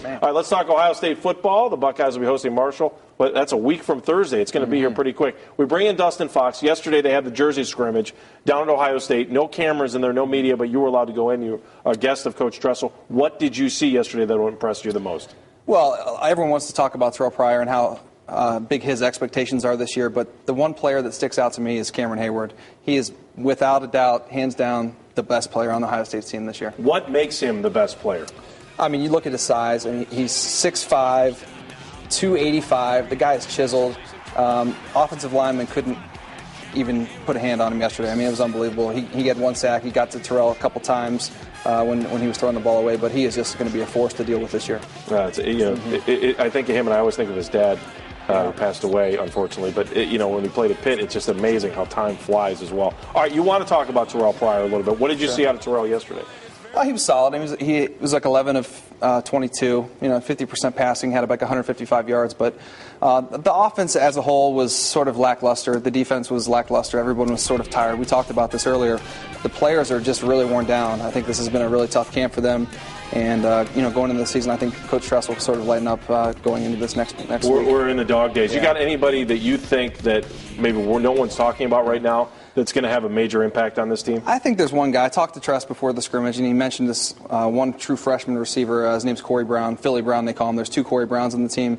Man. All right, let's talk Ohio State football. The Buckeyes will be hosting Marshall, but that's a week from Thursday. It's going to be here pretty quick. We bring in Dustin Fox. Yesterday they had the Jersey scrimmage down at Ohio State. No cameras in there, no media, but you were allowed to go in. You were a guest of Coach Tressel. What did you see yesterday that impressed you the most? Well, everyone wants to talk about Terrelle Pryor and how big his expectations are this year, but the one player that sticks out to me is Cameron Heyward. He is, without a doubt, hands down, the best player on the Ohio State team this year. What makes him the best player? I mean, you look at his size, and he's 6'5", 285. The guy is chiseled. Offensive lineman couldn't even put a hand on him yesterday. I mean, it was unbelievable. He had one sack. He got to Terrelle a couple times when he was throwing the ball away, but he is just going to be a force to deal with this year. I think of him, and I always think of his dad, who passed away, unfortunately. But, when he played at Pitt, it's just amazing how time flies as well. All right, you want to talk about Terrelle Pryor a little bit. What did you see out of Terrelle yesterday? He was solid. He was like 11 of 22, 50% passing, had like 155 yards. But the offense as a whole was sort of lackluster. The defense was lackluster. Everyone was sort of tired. We talked about this earlier. The players are just really worn down. I think this has been a really tough camp for them. And, going into the season, I think Coach Tressel will sort of lighten up going into this next week. We're in the dog days. Yeah. You got anybody that you think that maybe no one's talking about right now that's going to have a major impact on this team? I think there's one guy. I talked to Tress before the scrimmage, and he mentioned this one true freshman receiver. His name's Corey Brown. Philly Brown, they call him. There's two Corey Browns on the team.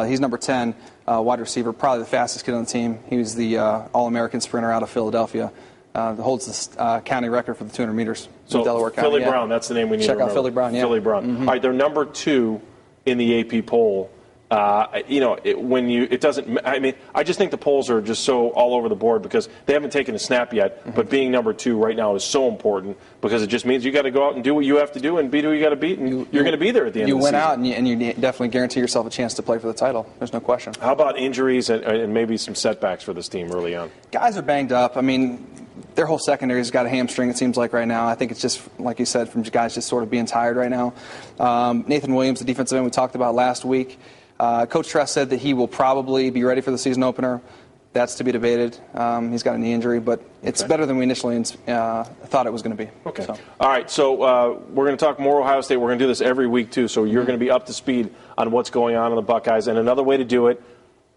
He's number 10, wide receiver, probably the fastest kid on the team. He was the All-American sprinter out of Philadelphia. Holds the county record for the 200 meters in Delaware County. Philly Brown, that's the name we need to remember. Check out Philly Brown, yeah. Philly Brown. Mm-hmm. All right, they're number 2 in the AP poll. I just think the polls are just so all over the board because they haven't taken a snap yet. Mm-hmm. But being number 2 right now is so important because it just means you got to go out and do what you have to do and beat who you got to beat, and you're going to be there at the end of the season. You went out and you definitely guarantee yourself a chance to play for the title. There's no question. How about injuries and maybe some setbacks for this team early on? Guys are banged up. I mean, their whole secondary's got a hamstring, it seems like, right now. I think it's just, like you said, from guys just sort of being tired right now. Nathan Williams, the defensive end we talked about last week, Coach Tress said that he will probably be ready for the season opener. That's to be debated. He's got a knee injury, but it's better than we initially thought it was going to be. Okay. So. All right, so we're going to talk more Ohio State. We're going to do this every week, too, so you're going to be up to speed on what's going on in the Buckeyes. And another way to do it,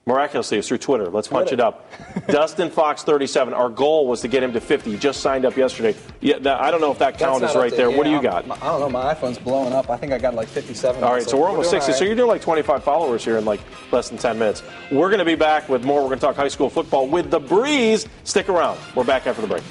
miraculously, it's through Twitter. Let's punch it up. Dustin Fox 37. Our goal was to get him to 50. He just signed up yesterday. Yeah, I don't know if that count is right there. What do you got? I don't know. My iPhone's blowing up. I think I got like 57. All right, so we're almost 60. Right. So you're doing like 25 followers here in like less than 10 minutes. We're going to be back with more. We're going to talk high school football with the Breeze. Stick around. We're back after the break.